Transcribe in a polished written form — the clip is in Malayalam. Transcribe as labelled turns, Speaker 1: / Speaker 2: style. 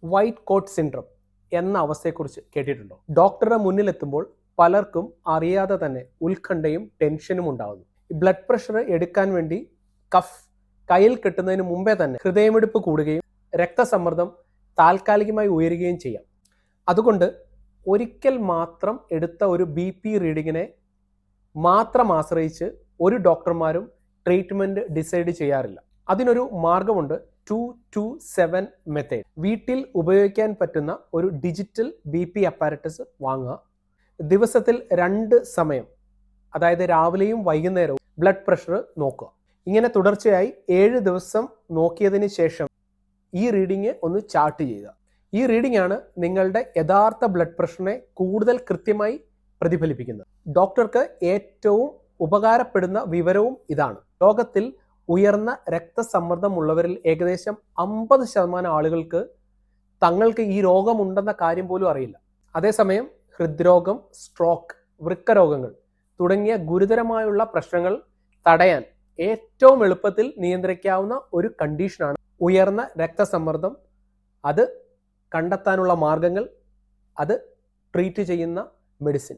Speaker 1: വൈറ്റ് കോട്ട് സിൻഡ്രം എന്ന അവസ്ഥയെക്കുറിച്ച് കേട്ടിട്ടുണ്ടോ? ഡോക്ടറുടെ മുന്നിലെത്തുമ്പോൾ പലർക്കും അറിയാതെ തന്നെ ഉത്കണ്ഠയും ടെൻഷനും ഉണ്ടാകുന്നു. ബ്ലഡ് പ്രഷർ എടുക്കാൻ വേണ്ടി കഫ് കയ്യിൽ കെട്ടുന്നതിന് മുമ്പേ തന്നെ ഹൃദയമിടിപ്പ് കൂടുകയും രക്തസമ്മർദ്ദം താൽക്കാലികമായി ഉയരുകയും ചെയ്യാം. അതുകൊണ്ട് ഒരിക്കൽ മാത്രം എടുത്ത ഒരു BP റീഡിങ്ങിനെ മാത്രം ആശ്രയിച്ച് ഒരു ഡോക്ടർമാരും ട്രീറ്റ്മെൻറ്റ് ഡിസൈഡ് ചെയ്യാറില്ല. അതിനൊരു മാർഗമുണ്ട്, 2-2-7 മെത്തേഡ്. വീട്ടിൽ ഉപയോഗിക്കാൻ പറ്റുന്ന ഒരു ഡിജിറ്റൽ BP അപ്പാരറ്റസ് വാങ്ങുക. ദിവസത്തിൽ 2 സമയം, അതായത് രാവിലെയും വൈകുന്നേരവും ബ്ലഡ് പ്രഷർ നോക്കുക. ഇങ്ങനെ തുടർച്ചയായി 7 ദിവസം നോക്കിയതിന് ശേഷം ഈ റീഡിങ് ഒന്ന് ചാർട്ട് ചെയ്യുക. ഈ റീഡിംഗ് ആണ് നിങ്ങളുടെ യഥാർത്ഥ ബ്ലഡ് പ്രഷറിനെ കൂടുതൽ കൃത്യമായി പ്രതിഫലിപ്പിക്കുന്നത്. ഡോക്ടർക്ക് ഏറ്റവും ഉപകാരപ്പെടുന്ന വിവരവും ഇതാണ്. ലോകത്തിൽ ഉയർന്ന രക്തസമ്മർദ്ദമുള്ളവരിൽ ഏകദേശം 50% ആളുകൾക്ക് തങ്ങൾക്ക് ഈ രോഗമുണ്ടെന്ന കാര്യം പോലും അറിയില്ല. അതേസമയം ഹൃദ്രോഗം, സ്ട്രോക്ക്, വൃക്കരോഗങ്ങൾ തുടങ്ങിയ ഗുരുതരമായുള്ള പ്രശ്നങ്ങൾ തടയാൻ ഏറ്റവും എളുപ്പത്തിൽ നിയന്ത്രിക്കാവുന്ന ഒരു കണ്ടീഷനാണ് ഉയർന്ന രക്തസമ്മർദ്ദം. അത് കണ്ടെത്താനുള്ള മാർഗങ്ങൾ, അത് ട്രീറ്റ് ചെയ്യുന്ന മെഡിസിൻസ്.